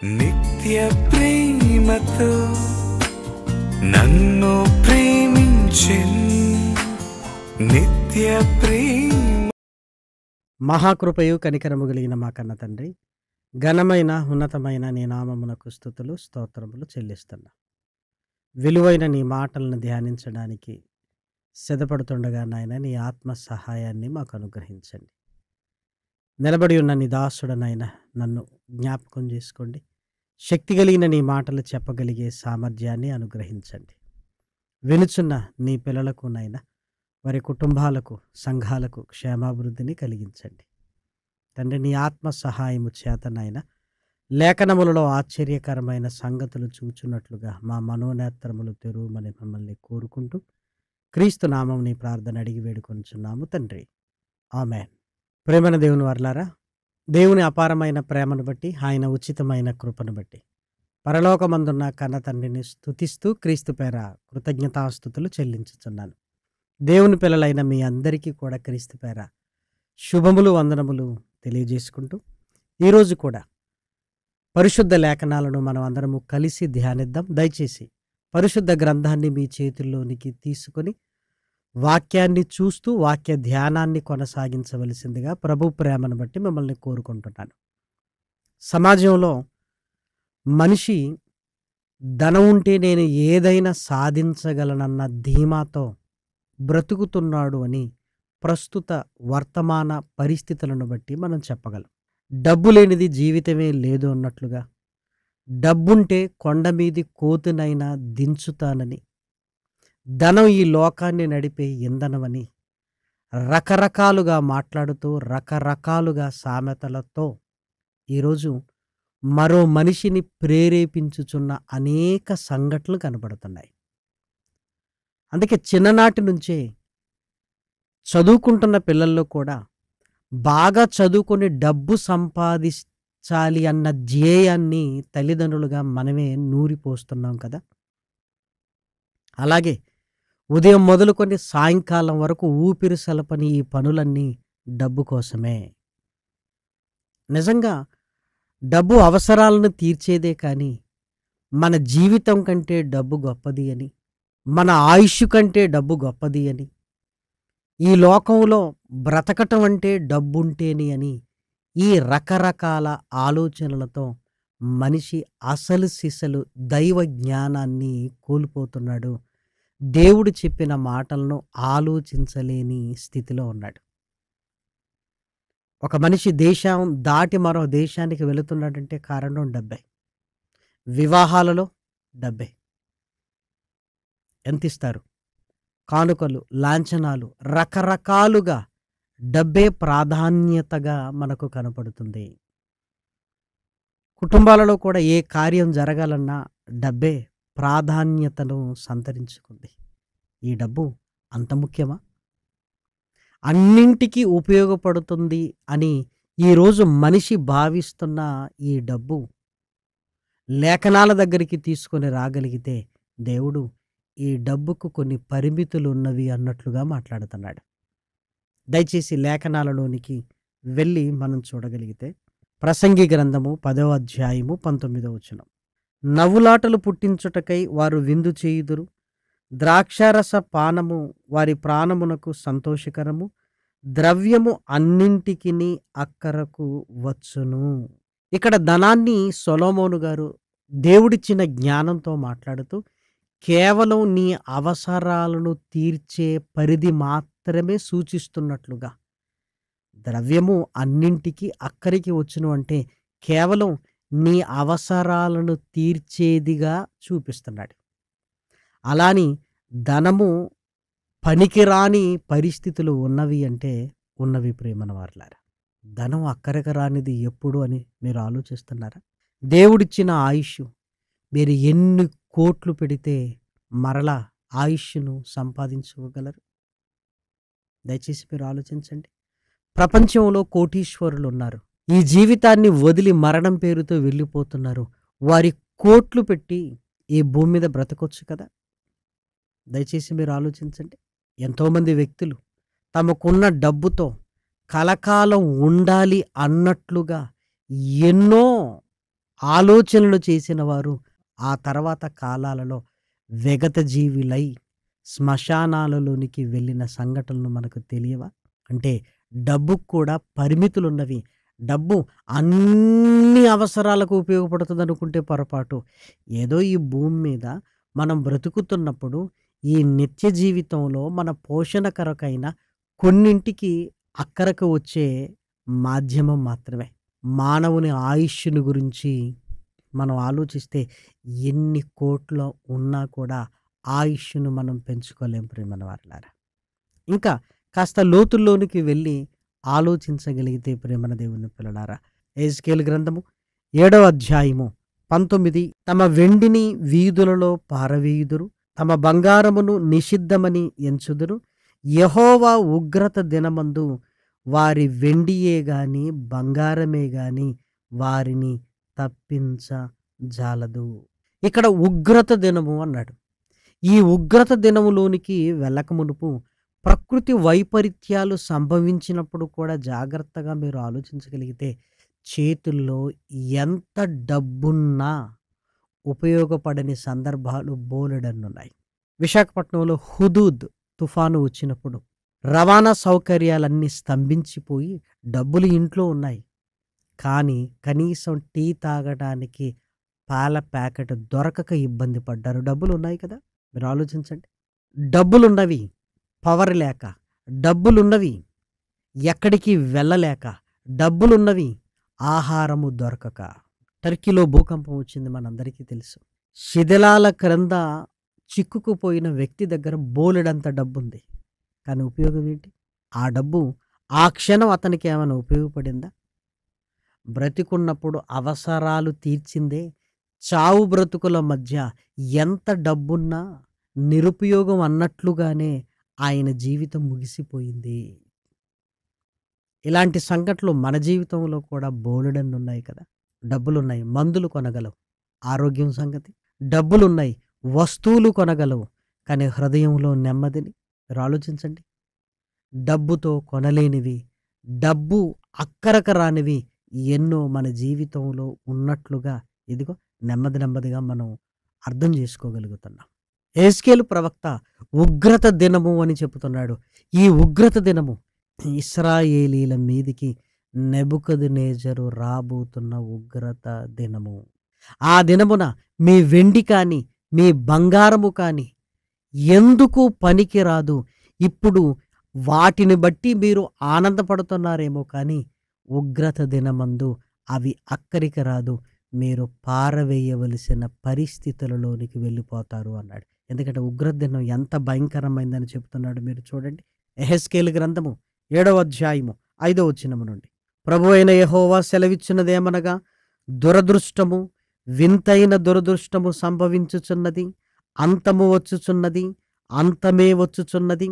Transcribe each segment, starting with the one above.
నిత్య ప్రేమతో నన్ను ప్రేమించెన్ నిత్య ప్రేమ. మహాకృపయు కనికరము కలిగిన మా కన్న తండ్రి, ఘనమైన ఉన్నతమైన నీ నామమునకు స్తుతులు స్తోత్రములు చెల్లిస్తున్నా. విలువైన నీ మాటలను ధ్యానించడానికి సిద్ధపడుతుండగా నాయన నీ ఆత్మ సహాయాన్ని మాకు అనుగ్రహించండి. నిలబడి ఉన్న నీ దాసుడనైనా నన్ను జ్ఞాపకం చేసుకోండి. శక్తి కలిగిన నీ మాటలు చెప్పగలిగే సామర్థ్యాన్ని అనుగ్రహించండి. వినుచున్న నీ పిల్లలకు నైనా వారి కుటుంబాలకు సంఘాలకు క్షేమాభివృద్ధిని కలిగించండి. తండ్రి నీ ఆత్మ సహాయము చేతనైనా లేఖనములలో ఆశ్చర్యకరమైన సంగతులు చూచున్నట్లుగా మా మనోనేత్రములు తెరువమని మమ్మల్ని కోరుకుంటూ క్రీస్తు నామం నీ ప్రార్థన అడిగి వేడుకొంచున్నాము తండ్రి, ఆమేన్. ప్రేమన దేవుని వర్లారా, దేవుని అపారమైన ప్రేమను బట్టి, ఆయన ఉచితమైన కృపను బట్టి పరలోకమందున్న కన్న తండ్రిని స్తుతిస్తూ క్రీస్తు పేర కృతజ్ఞతాస్తుతులు చెల్లించుచున్నాను. దేవుని పిల్లలైన మీ అందరికీ కూడా క్రీస్తు పేర శుభములు వందనములు తెలియజేసుకుంటూ ఈరోజు కూడా పరిశుద్ధ లేఖనాలను మనం అందరము కలిసి ధ్యానిద్దాం. దయచేసి పరిశుద్ధ గ్రంథాన్ని మీ చేతుల్లోనికి తీసుకొని వాక్యాన్ని చూస్తూ వాక్య ధ్యానాన్ని కొనసాగించవలసిందిగా ప్రభు ప్రేమను బట్టి మిమ్మల్ని కోరుకుంటున్నాను. సమాజంలో మనిషి ధనం ఉంటే నేను ఏదైనా సాధించగలనన్న ధీమాతో బ్రతుకుతున్నాడు అని ప్రస్తుత వర్తమాన పరిస్థితులను బట్టి మనం చెప్పగలం. డబ్బు లేనిది జీవితమే లేదు అన్నట్లుగా, డబ్బుంటే కొండ మీది కోతునైనా దించుతానని, ధనం ఈ లోకాన్ని నడిపే ఇంధనమని రకరకాలుగా మాట్లాడుతూ రకరకాలుగా సామెతలతో ఈరోజు మరో మనిషిని ప్రేరేపించుచున్న అనేక సంఘటనలు కనబడుతున్నాయి. అందుకే చిన్ననాటి నుంచే చదువుకుంటున్న పిల్లల్లో కూడా బాగా చదువుకొని డబ్బు సంపాదించాలి అన్న ధ్యేయాన్ని తల్లిదండ్రులుగా మనమే నూరిపోస్తున్నాం కదా. అలాగే ఉదయం మొదలుకొని సాయంకాలం వరకు ఊపిరి సలపని ఈ పనులన్నీ డబ్బు కోసమే. నిజంగా డబ్బు అవసరాలను తీర్చేదే కానీ మన జీవితం కంటే డబ్బు గొప్పది అని, మన ఆయుష్ కంటే డబ్బు గొప్పది అని, ఈ లోకంలో బ్రతకటం అంటే డబ్బుంటేని అని ఈ రకరకాల ఆలోచనలతో మనిషి అసలు సిసలు దైవ జ్ఞానాన్ని కోల్పోతున్నాడు. దేవుడు చెప్పిన మాటలను ఆలోచించలేని స్థితిలో ఉన్నాడు. ఒక మనిషి దేశం దాటి మరో దేశానికి వెళుతున్నాడంటే కారణం డబ్బే. వివాహాలలో డబ్బే. ఎంత ఇస్తారు? కానుకలు, లాంఛనాలు, రకరకాలుగా డబ్బే ప్రాధాన్యతగా మనకు కనపడుతుంది. కుటుంబాలలో కూడా ఏ కార్యం జరగాలన్నా డబ్బే ప్రాధాన్యతను సంతరించుకుంది. ఈ డబ్బు అంత ముఖ్యమా? అన్నింటికీ ఉపయోగపడుతుంది అని ఈరోజు మనిషి భావిస్తున్న ఈ డబ్బు లేఖనాల దగ్గరికి తీసుకొని రాగలిగితే దేవుడు ఈ డబ్బుకు కొన్ని పరిమితులు ఉన్నవి అన్నట్లుగా మాట్లాడుతున్నాడు. దయచేసి లేఖనాలలోనికి వెళ్ళి మనం చూడగలిగితే ప్రసంగి గ్రంథము 10వ అధ్యాయము 19వ వచనం. నవ్వులాటలు పుట్టించుటకై వారు విందు చేయుదురు, ద్రాక్షారస పానము వారి ప్రాణమునకు సంతోషకరము, ద్రవ్యము అన్నింటికిని అక్కరకు వచ్చును. ఇక్కడ ధనాన్ని సొలొమోను గారు దేవుడిచ్చిన జ్ఞానంతో మాట్లాడుతూ కేవలం నీ అవసరాలను తీర్చే పరిధి మాత్రమే సూచిస్తున్నట్లుగా, ద్రవ్యము అన్నింటికి అక్కరికి వచ్చును అంటే కేవలం నీ అవసరాలను తీర్చేదిగా చూపిస్తున్నాడు. అలాని ధనము పనికిరాని పరిస్థితులు ఉన్నవి అంటే ఉన్నవి ప్రేమన వారలారా. ధనం అక్కరికి రానిది ఎప్పుడు అని మీరు ఆలోచిస్తున్నారా? దేవుడిచ్చిన ఆయుష్ మీరు ఎన్ని కోట్లు పెడితే మరలా ఆయుష్ను సంపాదించుకోగలరు? దయచేసి మీరు ఆలోచించండి. ప్రపంచంలో కోటీశ్వరులు ఉన్నారు. ఈ జీవితాన్ని వదిలి మరణం పేరుతో వెళ్ళిపోతున్నారు. వారి కోట్లు పెట్టి ఈ భూమి మీద బ్రతకొచ్చు కదా. దయచేసి మీరు ఆలోచించండి. ఎంతోమంది వ్యక్తులు తమకున్న డబ్బుతో కలకాలం ఉండాలి అన్నట్లుగా ఎన్నో ఆలోచనలు చేసిన వారు ఆ తర్వాత కాలాలలో విగతజీవులై శ్మశానాలలోనికి వెళ్ళిన సంఘటనలు మనకు తెలియవా? అంటే డబ్బుకు కూడా పరిమితులున్నవి. డబ్బు అన్ని అవసరాలకు ఉపయోగపడుతుందనుకుంటే పొరపాటు. ఏదో ఈ భూమి మీద మనం బ్రతుకుతున్నప్పుడు ఈ నిత్య జీవితంలో మన పోషణ కొరకైన కొన్నింటికి అక్కరకు వచ్చే మాధ్యమం మాత్రమే. మానవుని ఆయుష్షుని గురించి మనం ఆలోచిస్తే ఎన్ని కోట్లు ఉన్నా కూడా ఆయుష్షును మనం పెంచుకోలేం ప్రియమైన వారలారా. ఇంకా కాస్త లోతుల్లోనికి వెళ్ళి ఆలోచించగలిగితే ప్రియమైన దేవుని పిల్లలారా, ఎహెజ్కేలు గ్రంథము 7వ అధ్యాయము 19, తమ వెండిని వీధులలో పారవేయుదురు, తమ బంగారమును నిషిద్ధమని ఎంచుదురు. యెహోవా ఉగ్రత దినమందు వారి వెండియే గాని బంగారమే గాని వారిని తప్పించజాలదు. ఇక్కడ ఉగ్రత దినము అన్నాడు. ఈ ఉగ్రత దినములోనికి వెళ్ళక మునుపు ప్రకృతి వైపరీత్యాలు సంభవించినప్పుడు కూడా జాగ్రత్తగా మీరు ఆలోచించగలిగితే చేతుల్లో ఎంత డబ్బున్నా ఉపయోగపడని సందర్భాలు బోలెడన్నున్నాయి. విశాఖపట్నంలో హుదూద్ తుఫాను వచ్చినప్పుడు రవాణా సౌకర్యాలన్నీ స్తంభించిపోయి డబ్బులు ఇంట్లో ఉన్నాయి, కానీ కనీసం టీ తాగడానికి పాల ప్యాకెట్ దొరకక ఇబ్బంది పడ్డారు. డబ్బులు ఉన్నాయి కదా, మీరు ఆలోచించండి. డబ్బులున్నవి పవర్ లేక, డబ్బులున్నవి ఎక్కడికి వెళ్ళలేక, డబ్బులున్నవి ఆహారము దొరకక. టర్కీలో భూకంపం వచ్చింది, మనందరికీ తెలుసు. శిథిలాల క్రింద చిక్కుకుపోయిన వ్యక్తి దగ్గర బోలెడంత డబ్బుంది, కానీ ఉపయోగం ఏంటి? ఆ డబ్బు ఆ క్షణం అతనికి ఏమైనా ఉపయోగపడిందా? బ్రతికున్నప్పుడు అవసరాలు తీర్చిందే. చావు బ్రతుకుల మధ్య ఎంత డబ్బున్నా నిరుపయోగం అన్నట్లుగానే ఆయన జీవితం ముగిసిపోయింది. ఇలాంటి సంఘటనలు మన జీవితంలో కూడా బోలెడన్ని ఉన్నాయి కదా. డబ్బులున్నాయి, మందులు కొనగలవు, ఆరోగ్యం సంగతి. డబ్బులున్నాయి, వస్తువులు కొనగలవు, కానీ హృదయంలో నెమ్మదిని మీరు ఆలోచించండి. డబ్బుతో కొనలేనివి, డబ్బు అక్కరకు రానివి ఎన్నో మన జీవితంలో ఉన్నట్లుగా ఇదిగో నెమ్మదిగా మనం అర్థం చేసుకోగలుగుతున్నాం. ఎహెజ్కేలు ప్రవక్త ఉగ్రత దినము అని చెబుతున్నాడు. ఈ ఉగ్రత దినము ఇశ్రాయేలీల మీదికి నెబుకద్నెజరు రాబోతున్న ఉగ్రత దినము. ఆ దినమున మీ వెండి కానీ మీ బంగారము కానీ ఎందుకు పనికిరాదు. ఇప్పుడు వాటిని బట్టి మీరు ఆనందపడుతున్నారేమో, కానీ ఉగ్రత దినమందు అవి అక్కడికి రాదు, మీరు పారవేయవలసిన పరిస్థితులలోనికి వెళ్ళిపోతారు అన్నాడు. ఎందుకంటే ఉగ్రత దినం ఎంత భయంకరమైందని చెప్తున్నాడు. మీరు చూడండి, ఎహెజ్కేలు గ్రంథము 7వ అధ్యాయము 5వ వచనము నుండి, ప్రభువైన యెహోవా సెలవిచ్చినదేమనగా, దురదృష్టము, వింతైన దురదృష్టము సంభవించుచున్నది, అంతము వచ్చుచున్నది, అంతమే వచ్చుచున్నది,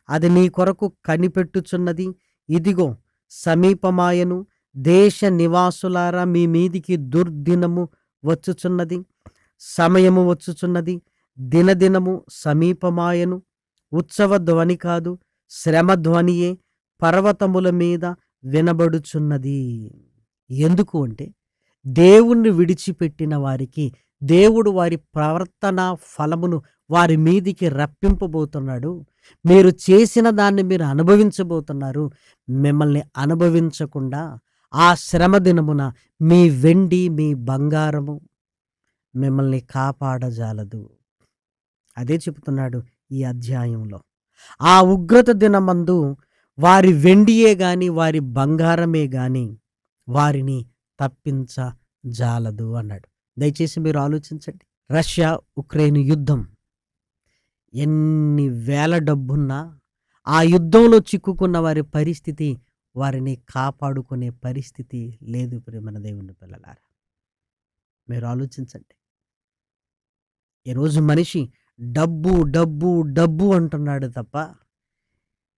అది నీ కొరకు కనిపెట్టుచున్నది. ఇదిగో సమీపమాయను, దేశ నివాసులారా మీ మీదికి దుర్దినము వచ్చుచున్నది, సమయము వచ్చుచున్నది, దినదినము సమీపమాయను. ఉత్సవ ధ్వని కాదు, శ్రమ ధ్వనియే పర్వతముల మీద వినబడుచున్నది. ఎందుకు అంటే దేవుణ్ణి విడిచిపెట్టిన వారికి దేవుడు వారి ప్రవర్తన ఫలమును వారి మీదికి రప్పింపబోతున్నాడు. మీరు చేసిన దాన్ని మీరు అనుభవించబోతున్నారు. మిమ్మల్ని అనుభవించకుండా ఆ శ్రమ దినమున మీ వెండి మీ బంగారము మిమ్మల్ని కాపాడజాలదు. అదే చెబుతున్నాడు ఈ అధ్యాయంలో. ఆ ఉగ్రత దినమందు వారి వెండియే గాని వారి బంగారమే గాని వారిని తప్పించజాలదు అన్నాడు. దయచేసి మీరు ఆలోచించండి. రష్యా ఉక్రెయిన్ యుద్ధం, ఎన్ని వేల డబ్బున్నా ఆ యుద్ధంలో చిక్కుకున్న వారి పరిస్థితి, వారిని కాపాడుకునే పరిస్థితి లేదు. ప్రియమైన దేవుని పిల్లలారా, మీరు ఆలోచించండి. ఈరోజు మనిషి డబ్బు డబ్బు డబ్బు అంటున్నాడు తప్ప,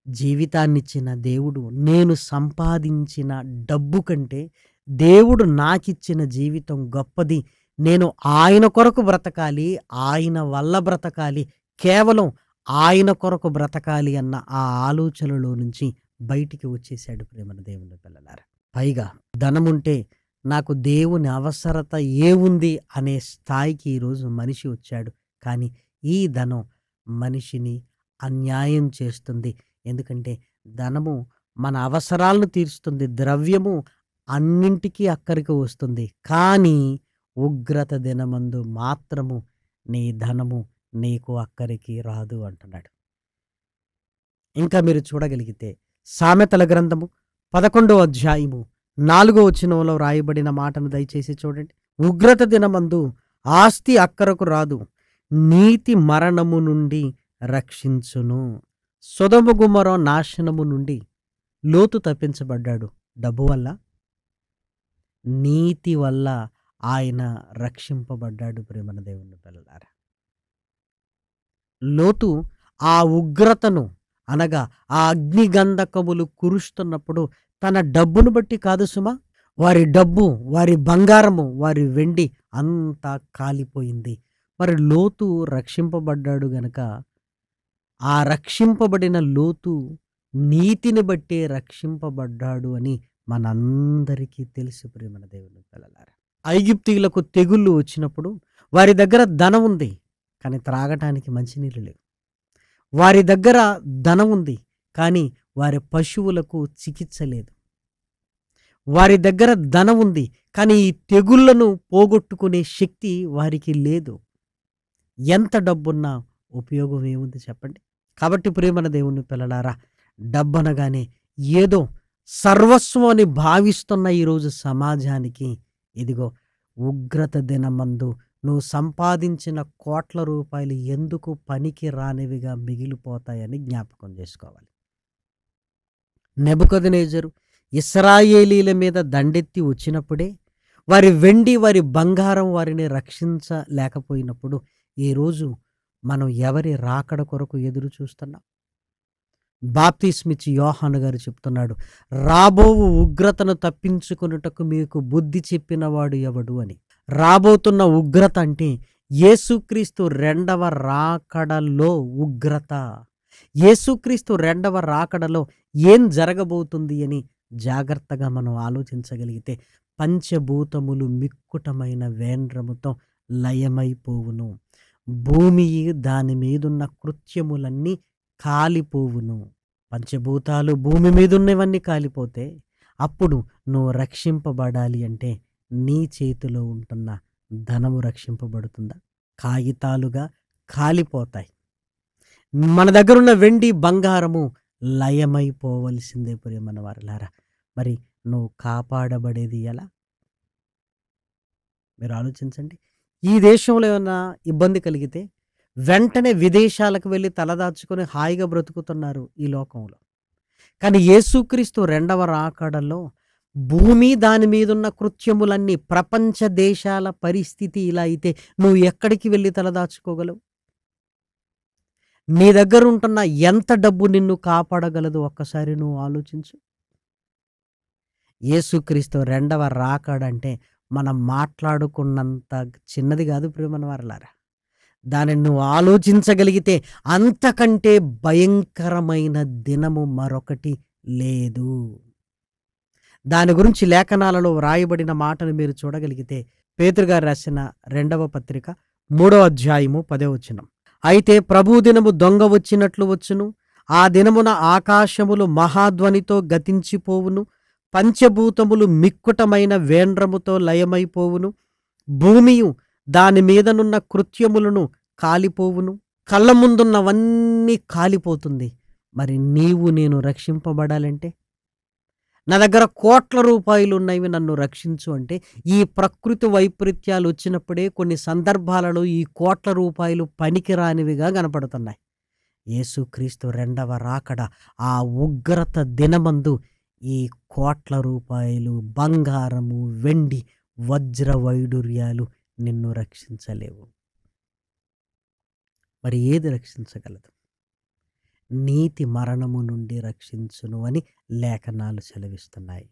జీవితాన్నిచ్చిన దేవుడు, నేను సంపాదించిన డబ్బు కంటే దేవుడు నాకిచ్చిన జీవితం గొప్పది, నేను ఆయన కొరకు బ్రతకాలి, ఆయన వల్ల బ్రతకాలి, కేవలం ఆయన కొరకు బ్రతకాలి అన్న ఆ ఆలోచనలో నుంచి బయటికి వచ్చేసాడు ప్రేమన దేవుని పిల్లలారా. పైగా ధనముంటే నాకు దేవుని అవసరత ఏముంది అనే స్థాయికి ఈరోజు మనిషి వచ్చాడు. కానీ ఈ ధనం మనిషిని అన్యాయం చేస్తుంది. ఎందుకంటే ధనము మన అవసరాలను తీరుస్తుంది. ద్రవ్యము అన్నింటికీ అక్కరికి వస్తుంది. కానీ ఉగ్రత దినమందు మాత్రము నీ ధనము నీకు అక్కరికి రాదు అంటున్నాడు. ఇంకా మీరు చూడగలిగితే సామెతల గ్రంథము 11వ అధ్యాయము 4వ వచనంలో రాయబడిన మాటను దయచేసి చూడండి. ఉగ్రత దినమందు ఆస్తి అక్కరకు రాదు, నీతి మరణము నుండి రక్షించును. సొదొమ గుమొర్రా నాశనము నుండి లోతు తప్పించబడ్డాడు. డబ్బు వల్ల, నీతి వల్ల ఆయన రక్షింపబడ్డాడు. ప్రేమన దేవుని పిల్లలారా, లోతు ఆ ఉగ్రతను అనగా ఆ అగ్నిగంధకములు కురుస్తున్నప్పుడు తన డబ్బును బట్టి కాదు సుమా, వారి డబ్బు, వారి బంగారము, వారి వెండి అంతా కాలిపోయింది. మరి లోతు రక్షింపబడ్డాడు గనక ఆ రక్షింపబడిన లోతు నీతిని బట్టే రక్షింపబడ్డాడు అని మనందరికీ తెలుసు. ప్రేమన దేవుని పిల్లలారా, ఐగుప్తీయులకు తెగుళ్ళు వచ్చినప్పుడు వారి దగ్గర ధనం ఉంది, కానీ త్రాగటానికి మంచినీళ్ళు లేవు. వారి దగ్గర ధనం ఉంది, కానీ వారి పశువులకు చికిత్స లేదు. వారి దగ్గర ధనం ఉంది, కానీ ఈ తెగుళ్లను పోగొట్టుకునే శక్తి వారికి లేదు. ఎంత డబ్బున్నా ఉపయోగం ఏముంది చెప్పండి? కాబట్టి ప్రేమన దేవుని పిల్లలారా, డబ్బనగానే ఏదో సర్వస్వం అని భావిస్తున్న ఈరోజు సమాజానికి ఇదిగో ఉగ్రత దినమందు నువ్వు సంపాదించిన కోట్ల రూపాయలు ఎందుకు పనికి రానివిగా మిగిలిపోతాయని జ్ఞాపకం చేసుకోవాలి. నెబుకద్నెజరు ఇశ్రాయేలీల మీద దండెత్తి వచ్చినప్పుడే వారి వెండి, వారి బంగారం వారిని రక్షించలేకపోయినప్పుడు ఈరోజు మనం ఎవరి రాకడ కొరకు ఎదురు చూస్తున్నాం? బాప్తిస్మిచ్చి యోహాను గారు చెప్తున్నాడు, రాబోవు ఉగ్రతను తప్పించుకొనుటకు మీకు బుద్ధి చెప్పినవాడు ఎవడు అని. రాబోతున్న ఉగ్రత అంటే యేసుక్రీస్తు రెండవ రాకడలో ఉగ్రత. యేసుక్రీస్తు రెండవ రాకడలో ఏం జరగబోతుంది అని జాగ్రత్తగా మనం ఆలోచించగలిగితే, పంచభూతములు మిక్కుటమైన వేండ్రముతో లయమైపోవును, భూమి దాని మీదున్న కృత్యములన్నీ కాలిపోవును. పంచభూతాలు భూమి మీద ఉన్నవన్నీ కాలిపోతే అప్పుడు నువ్వు రక్షింపబడాలి అంటే నీ చేతిలో ఉంటున్న ధనము రక్షింపబడుతుందా? కాగితాలుగా కాలిపోతాయి. మన దగ్గరున్న వెండి, బంగారము లయమైపోవలసిందే. ప్రియమైన వారలారా, మరి నువ్వు కాపాడబడేది ఎలా? మీరు ఆలోచించండి. ఈ దేశంలో ఏమైనా ఇబ్బంది కలిగితే వెంటనే విదేశాలకు వెళ్ళి తలదాచుకొని హాయిగా బ్రతుకుతున్నారు ఈ లోకంలో. కానీ యేసుక్రీస్తు రెండవ రాకడలో భూమి, దాని మీదున్న కృత్యములన్నీ, ప్రపంచ దేశాల పరిస్థితి ఇలా అయితే నువ్వు ఎక్కడికి వెళ్ళి తలదాచుకోగలవు? నీ దగ్గర ఉంటున్న ఎంత డబ్బు నిన్ను కాపాడగలదు? ఒక్కసారి నువ్వు ఆలోచించు. యేసుక్రీస్తు రెండవ రాకడంటే మనం మాట్లాడుకున్నంత చిన్నది కాదు ప్రియమైన వారలారా. దానిని నువ్వు ఆలోచించగలిగితే అంతకంటే భయంకరమైన దినము మరొకటి లేదు. దాని గురించి లేఖనాలలో వ్రాయబడిన మాటను మీరు చూడగలిగితే, పేతురు గారు రాసిన 2వ పత్రిక 3వ అధ్యాయము 10వ వచనం, అయితే ప్రభు దినము దొంగ వచ్చినట్లు వచ్చును, ఆ దినమున ఆకాశములు మహాధ్వనితో గతించిపోవును, పంచభూతములు మిక్కుటమైన వేండ్రముతో లయమైపోవును, భూమియు దాని మీదనున్న కృత్యములను కాలిపోవును, కళ్ళ ముందున్నవన్నీ కాలిపోతుంది. మరి నీవు నేను రక్షింపబడాలంటే, నా దగ్గర కోట్ల రూపాయలు ఉన్నవి, నన్ను రక్షించు అంటే, ఈ ప్రకృతి వైపరీత్యాలు వచ్చినప్పుడే కొన్ని సందర్భాలలో ఈ కోట్ల రూపాయలు పనికిరానివిగా కనపడుతున్నాయి. యేసుక్రీస్తు రెండవ రాకడ ఆ ఉగ్రత దినమందు ఈ కోట్ల రూపాయలు, బంగారము, వెండి, వజ్ర వైడూర్యాలు నిన్ను రక్షించలేవు. మరి ఏది రక్షించగలదు? నీతి మరణము నుండి రక్షించును అని లేఖనాలు సెలవిస్తున్నాయి.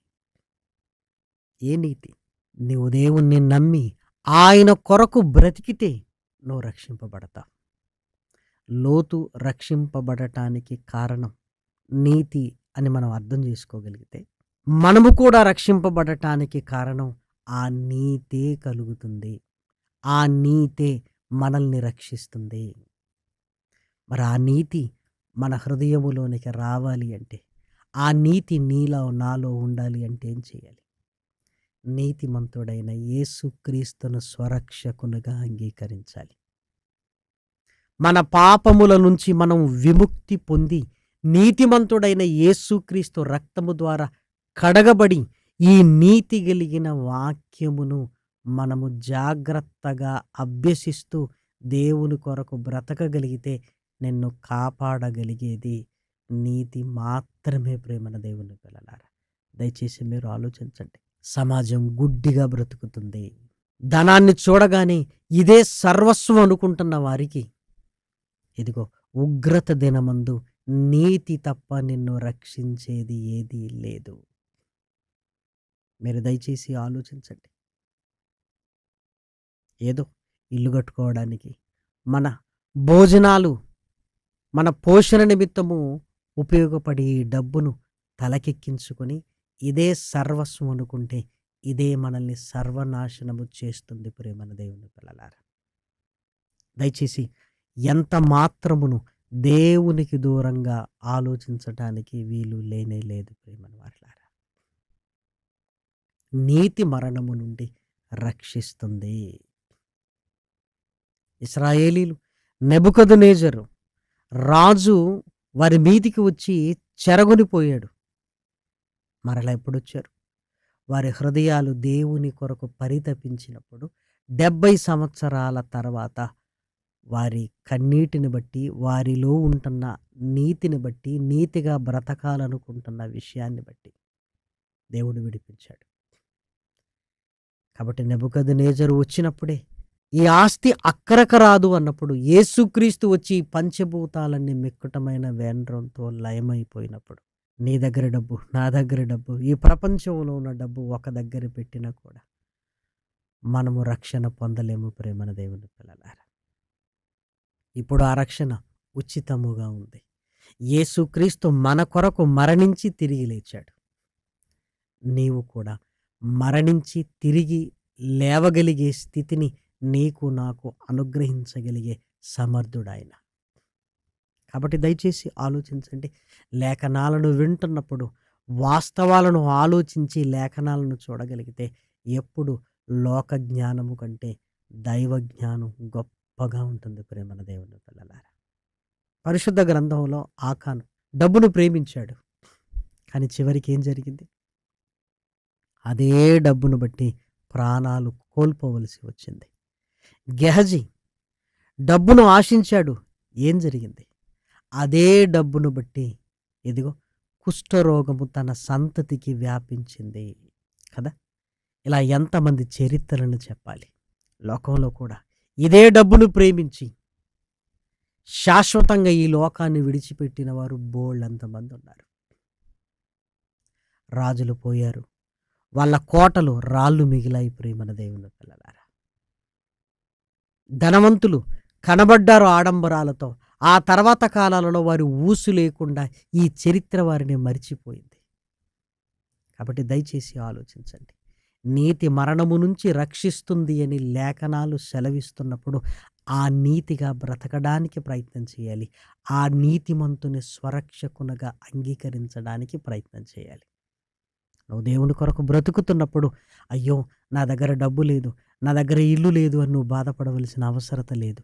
ఏ నీతి? నీవు దేవుణ్ణి నమ్మి ఆయన కొరకు బ్రతికితే నువ్వు రక్షింపబడతావు. లోతు రక్షింపబడటానికి కారణం నీతి అని మనం అర్థం చేసుకోగలిగితే, మనము కూడా రక్షింపబడటానికి కారణం ఆ నీతే కలుగుతుంది. ఆ నీతే మనల్ని రక్షిస్తుంది. మరి ఆ నీతి మన హృదయములోనికి రావాలి అంటే, ఆ నీతి నీలో నాలో ఉండాలి అంటే ఏం చేయాలి? నీతిమంతుడైన యేసుక్రీస్తును స్వరక్షకునిగా అంగీకరించాలి. మన పాపముల నుంచి మనం విముక్తి పొంది నీతిమంతుడైన యేసుక్రీస్తు రక్తము ద్వారా కడగబడి ఈ నీతి కలిగిన వాక్యమును మనము జాగ్రత్తగా అభ్యసిస్తూ దేవుని కొరకు బ్రతకగలిగితే నిన్ను కాపాడగలిగేది నీతి మాత్రమే. ప్రేమన దేవుని పిల్లలారా, దయచేసి మీరు ఆలోచించండి. సమాజం గుడ్డిగా బ్రతుకుతుంది. ధనాన్ని చూడగానే ఇదే సర్వస్వం అనుకుంటున్న వారికి ఇదిగో ఉగ్రత దినమందు నీతి తప్ప నిన్ను రక్షించేది ఏదీ లేదు. మీరు దయచేసి ఆలోచించండి. ఏదో ఇల్లు కట్టుకోవడానికి, మన భోజనాలు, మన పోషణ నిమిత్తము ఉపయోగపడే ఈ డబ్బును తలకెక్కించుకొని ఇదే సర్వస్వం అనుకుంటే ఇదే మనల్ని సర్వనాశనము చేస్తుంది. ప్రేమన దేవుని పిల్లలారా, దయచేసి ఎంత మాత్రమును దేవునికి దూరంగా ఆలోచించటానికి వీలు లేనే లేదు. ప్రేమన వారలారా, నీతి మరణము నుండి రక్షిస్తుంది. ఇశ్రాయేలీలు నెబుకద్నెజరు రాజు వారి మీదికి వచ్చి చెరగొనిపోయాడు. మరలా ఎప్పుడొచ్చారు? వారి హృదయాలు దేవుని కొరకు పరితపించినప్పుడు 70 సంవత్సరాల తర్వాత వారి కన్నీటిని బట్టి, వారిలో ఉంటున్న నీతిని బట్టి, నీతిగా బ్రతకాలనుకుంటున్న విషయాన్ని బట్టి దేవుడు విడిపించాడు. కాబట్టి నెబుకద్నెజరు వచ్చినప్పుడే ఈ ఆస్తి అక్కరకు రాదు అన్నప్పుడు, యేసుక్రీస్తు వచ్చి పంచభూతాలన్నీ మిక్కుటమైన వేండ్రంతో లయమైపోయినప్పుడు, నీ దగ్గర డబ్బు, నా దగ్గర డబ్బు, ఈ ప్రపంచంలో ఉన్న డబ్బు ఒక దగ్గర పెట్టినా కూడా మనము రక్షణ పొందలేము. ప్రేమన దేవుని పిల్లలారా, ఇప్పుడు ఆ రక్షణ ఉచితముగా ఉంది. యేసుక్రీస్తు మన కొరకు మరణించి తిరిగి లేచాడు. నీవు కూడా మరణించి తిరిగి లేవగలిగే స్థితిని నీకు నాకు అనుగ్రహించగలిగే సమర్థుడాయన. కాబట్టి దయచేసి ఆలోచించండి. లేఖనాలను వింటున్నప్పుడు వాస్తవాలను ఆలోచించి లేఖనాలను చూడగలిగితే ఎప్పుడు లోక జ్ఞానము కంటే దైవ జ్ఞానం గొప్పగా ఉంటుంది. ప్రేమన దేవుని పిల్లలారా, పరిశుద్ధ గ్రంథంలో ఆకాను డబ్బును ప్రేమించాడు, కానీ చివరికి ఏం జరిగింది? అదే డబ్బును బట్టి ప్రాణాలు కోల్పోవలసి వచ్చింది. గెహజీ డబ్బును ఆశించాడు, ఏం జరిగింది? అదే డబ్బును బట్టి ఇదిగో కుష్ఠరోగము తన సంతతికి వ్యాపించింది కదా. ఇలా ఎంతమంది చరిత్రలను చెప్పాలి. లోకంలో కూడా ఇదే డబ్బును ప్రేమించి శాశ్వతంగా ఈ లోకాన్ని విడిచిపెట్టిన వారు బోళ్ళంతమంది ఉన్నారు. రాజులు పోయారు, వాళ్ళ కోటలు రాళ్ళు మిగిలాయి. ప్రేమన దేవుని పిల్లలారా, ధనవంతులు కనబడ్డారు ఆడంబరాలతో. ఆ తర్వాత కాలాలలో వారి ఊసు లేకుండా ఈ చరిత్ర వారిని మరిచిపోయింది. కాబట్టి దయచేసి ఆలోచించండి. నీతి మరణము నుంచి రక్షిస్తుంది అని లేఖనాలు సెలవిస్తున్నప్పుడు ఆ నీతిగా బ్రతకడానికి ప్రయత్నం చేయాలి. ఆ నీతిమంతుని స్వరక్షకునిగా అంగీకరించడానికి ప్రయత్నం చేయాలి. నువ్వు దేవుని కొరకు బ్రతుకుతున్నప్పుడు అయ్యో నా దగ్గర డబ్బు లేదు, నా దగ్గర ఇల్లు లేదు అని నువ్వు బాధపడవలసిన అవసరత లేదు.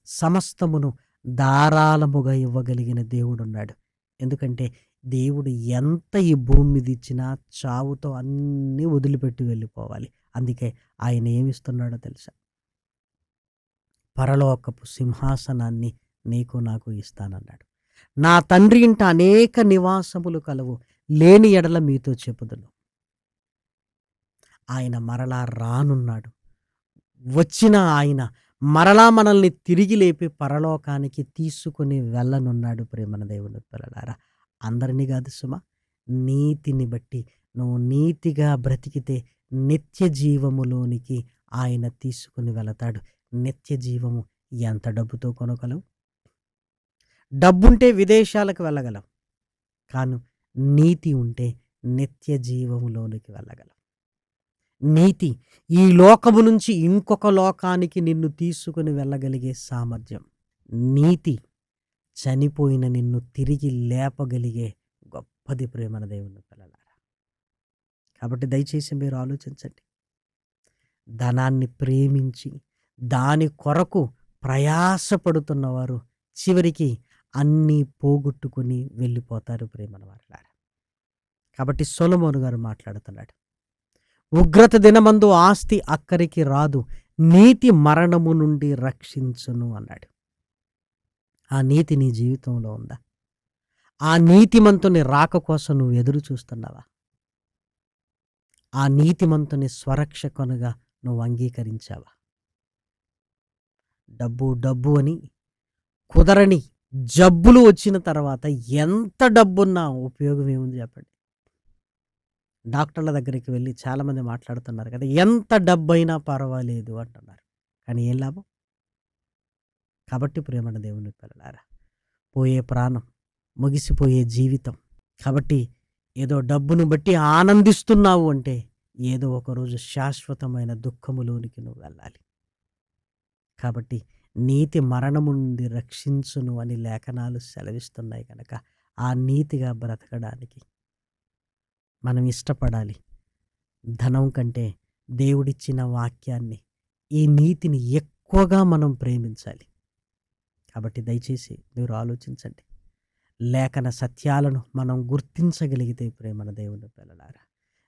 సమస్తమును ధారాళముగా ఇవ్వగలిగిన దేవుడున్నాడు. ఎందుకంటే దేవుడు ఎంత ఈ భూమి మీద ఇచ్చినా చావుతో అన్నీ వదిలిపెట్టి వెళ్ళిపోవాలి. అందుకే ఆయన ఏమిస్తున్నాడో తెలుసా? పరలోకపు సింహాసనాన్ని నీకు నాకు ఇస్తానన్నాడు. నా తండ్రి ఇంట అనేక నివాసములు కలవు, లేని ఎడల మీతో చెప్పుదును. ఆయన మరలా రానున్నాడు. వచ్చిన ఆయన మరలా మనల్ని తిరిగి లేపి పరలోకానికి తీసుకుని వెళ్ళనున్నాడు. ప్రేమన దేవుని పిల్లలారా, అందరినీ కాదు సుమా, నీతిని బట్టి నువ్వు నీతిగా బ్రతికితే నిత్య జీవములోనికి ఆయన తీసుకుని వెళతాడు. నిత్య జీవము ఎంత డబ్బుతో కొనగలవు? డబ్బుంటే విదేశాలకు వెళ్ళగలవు, కానీ నీతి ఉంటే నిత్య జీవములోనికి వెళ్ళగలవు. నీతి ఈ లోకము నుంచి ఇంకొక లోకానికి నిన్ను తీసుకుని వెళ్ళగలిగే సామర్థ్యం. నీతి చనిపోయిన నిన్ను తిరిగి లేపగలిగే గొప్పది ప్రేమన దేవుని పిల్లలారా. కాబట్టి దయచేసి మీరు ఆలోచించండి. ధనాన్ని ప్రేమించి దాని కొరకు ప్రయాసపడుతున్నవారు చివరికి అన్నీ పోగొట్టుకుని వెళ్ళిపోతారు ప్రేమన వారులారా. కాబట్టి సొలొమోను గారు మాట్లాడుతున్నాడు, ఉగ్రత దినమందు ఆస్తి అక్కరికి రాదు, నీతి మరణము నుండి రక్షించును అన్నాడు. ఆ నీతి నీ జీవితంలో ఉందా? ఆ నీతిమంతుని రాక కోసం నువ్వు ఎదురు చూస్తున్నావా? ఆ నీతిమంతుని స్వరక్షకునిగా నువ్వు అంగీకరించావా? డబ్బు డబ్బు అని కుదరని జబ్బులు వచ్చిన తర్వాత ఎంత డబ్బున్నా ఉపయోగం ఏముంది చెప్పండి? డాక్టర్ల దగ్గరికి వెళ్ళి చాలామంది మాట్లాడుతున్నారు కదా, ఎంత డబ్బైనా పర్వాలేదు అంటున్నారు. కానీ ఏం లాభం? కాబట్టి ప్రేమన దేవుని పిల్లలారా, పోయే ప్రాణం, ముగిసిపోయే జీవితం. కాబట్టి ఏదో డబ్బును బట్టి ఆనందిస్తున్నావు అంటే ఏదో ఒకరోజు శాశ్వతమైన దుఃఖములోనికి నువ్వు వెళ్ళాలి. కాబట్టి నీతి మరణము నుండి రక్షించును అని లేఖనాలు సెలవిస్తున్నాయి కనుక ఆ నీతిగా బ్రతకడానికి మనం ఇష్టపడాలి. ధనం కంటే దేవుడిచ్చిన వాక్యాన్ని, ఈ నీతిని ఎక్కువగా మనం ప్రేమించాలి. కాబట్టి దయచేసి మీరు ఆలోచించండి. లేఖన సత్యాలను మనం గుర్తించగలిగితే ప్రేమన దేవుని పిల్లలారా,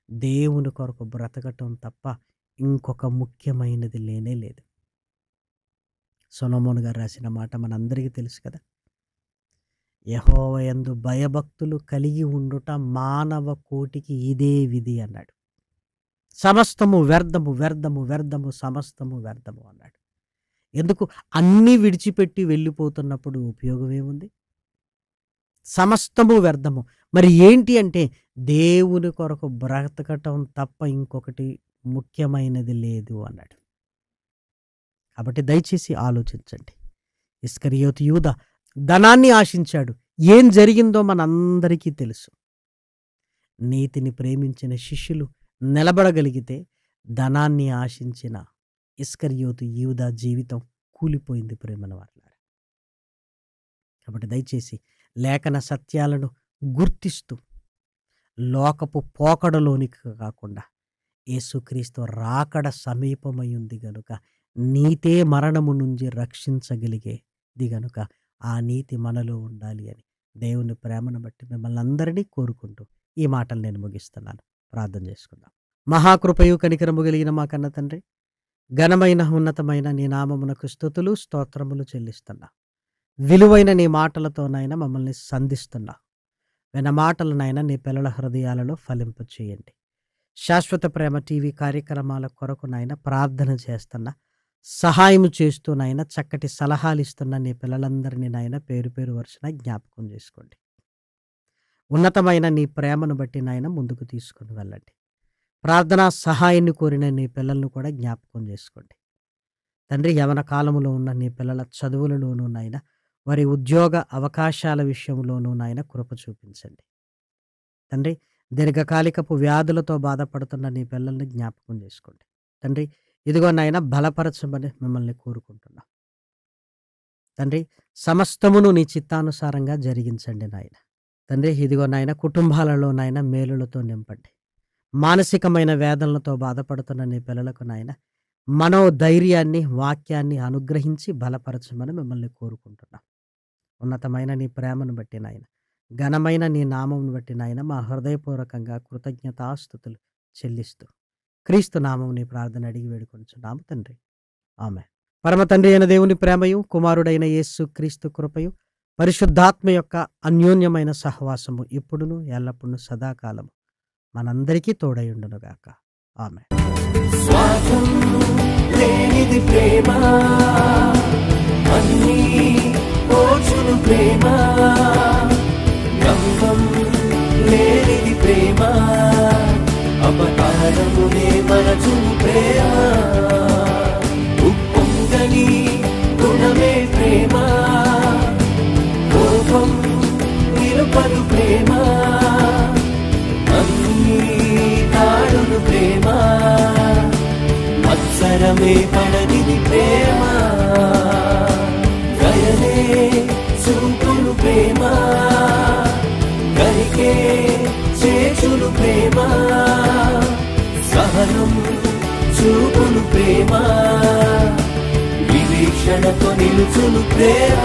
దేవుని కొరకు బ్రతకటం తప్ప ఇంకొక ముఖ్యమైనది లేనే లేదు. సొలొమోను గారు రాసిన మాట మనందరికీ తెలుసు కదా, యెహోవా యందు భయభక్తులు కలిగి ఉండుట మానవ కోటికి ఇదే విధి అన్నాడు. సమస్తము వ్యర్థము వ్యర్థము వ్యర్థము సమస్తము వ్యర్థము అన్నాడు. ఎందుకు? అన్నీ విడిచిపెట్టి వెళ్ళిపోతున్నప్పుడు ఉపయోగం ఏముంది? సమస్తము వ్యర్థము. మరి ఏంటి అంటే దేవుని కొరకు బ్రతకటం తప్ప ఇంకొకటి ముఖ్యమైనది లేదు అన్నాడు. కాబట్టి దయచేసి ఆలోచించండి. ఇస్కరియోతు యూదా ధనాన్ని ఆశించాడు. ఏం జరిగిందో మనందరికీ తెలుసు. నీతిని ప్రేమించిన శిష్యులు నిలబడగలిగితే ధనాన్ని ఆశించిన ఇస్కరియోతు యూదా జీవితం కూలిపోయింది ప్రేమన వారులారా. కాబట్టి దయచేసి లేఖన సత్యాలను గుర్తిస్తూ లోకపు పోకడలోనికి కాకుండా యేసుక్రీస్తు రాకడ సమీపమై ఉంది గనుక నీతే మరణము నుంచి రక్షించగలిగేది గనుక ఆ నీతి మనలో ఉండాలి అని దేవుని ప్రేమను బట్టి మిమ్మల్ని అందరినీ కోరుకుంటూ ఈ మాటలు నేను ముగిస్తున్నాను. ప్రార్థన చేసుకుందాం. మహాకృపయు కనికరము కలిగిన మా కన్న తండ్రి, ఘనమైన ఉన్నతమైన నీ నామమునకు స్తుతులు స్తోత్రములు చెల్లిస్తున్నా. విలువైన నీ మాటలతోనైనా మమ్మల్ని సంధిస్తున్నా. విన్న మాటలనైనా నీ పిల్లల హృదయాలలో ఫలింప చేయండి. శాశ్వత ప్రేమ టీవీ కార్యక్రమాల కొరకునైనా ప్రార్థన చేస్తున్నా, సహాయం చేస్తూనైనా చక్కటి సలహాలు ఇస్తున్న నీ పిల్లలందరినీ నాయన పేరు పేరు వరుసన జ్ఞాపకం చేసుకోండి. ఉన్నతమైన నీ ప్రేమను బట్టి నాయన ముందుకు తీసుకుని వెళ్ళండి. ప్రార్థనా సహాయాన్ని కోరిన నీ పిల్లలను కూడా జ్ఞాపకం చేసుకోండి. తండ్రి, యవన కాలంలో ఉన్న నీ పిల్లల చదువులలోనూ నాయన, వారి ఉద్యోగ అవకాశాల విషయంలోనూ నాయన కృప చూపించండి. తండ్రి, దీర్ఘకాలికపు వ్యాధులతో బాధపడుతున్న నీ పిల్లల్ని జ్ఞాపకం చేసుకోండి. తండ్రి, ఇదిగో నాయన బలపరచమని మిమ్మల్ని కోరుకుంటున్నాం. తండ్రి, సమస్తమును నీ చిత్తానుసారంగా జరిగించండి నాయన. తండ్రి, ఇదిగో నాయన కుటుంబాలలో నాయన మేలులతో నింపండి. మానసికమైన వేదనలతో బాధపడుతున్న నీ పిల్లలకు నాయన మనోధైర్యాన్ని, వాక్యాన్ని అనుగ్రహించి బలపరచమని మిమ్మల్ని కోరుకుంటున్నాం. ఉన్నతమైన నీ ప్రేమను బట్టి నాయన, ఘనమైన నీ నామమును బట్టి నాయన మా హృదయపూర్వకంగా కృతజ్ఞతాస్తుతులు చెల్లిస్తూ క్రీస్తు నామం నీ ప్రార్థన అడిగి వేడుకొంచున్నాము తండ్రి. ఆమేన్. పరమ తండ్రి అయిన దేవుని ప్రేమయు, కుమారుడైన యేసు క్రీస్తు కృపయు, పరిశుద్ధాత్మ యొక్క అన్యోన్యమైన సహవాసము ఇప్పుడును ఎల్లప్పుడూ సదాకాలము మనందరికీ తోడయుండునుగాక. ఆమేన్. స్వార్థం లేనిది ప్రేమ, అన్నీ ఓర్చును ప్రేమ, గంగం లేనిది ప్రేమ, అపకారమునే మరచును ప్రేమ, ఉప్పొంగని గుణమే ప్రేమ, కోపం నిలుపదు ప్రేమ, అన్నీ తాడును ప్రేమ. కనికరమే పడనిది ప్రేమ, దయనే చూపును ప్రేమ, గరికే చేచును ప్రేమ, సహనం చూపును ప్రేమ, వివేక్షణతో నిలుచును ప్రేమ.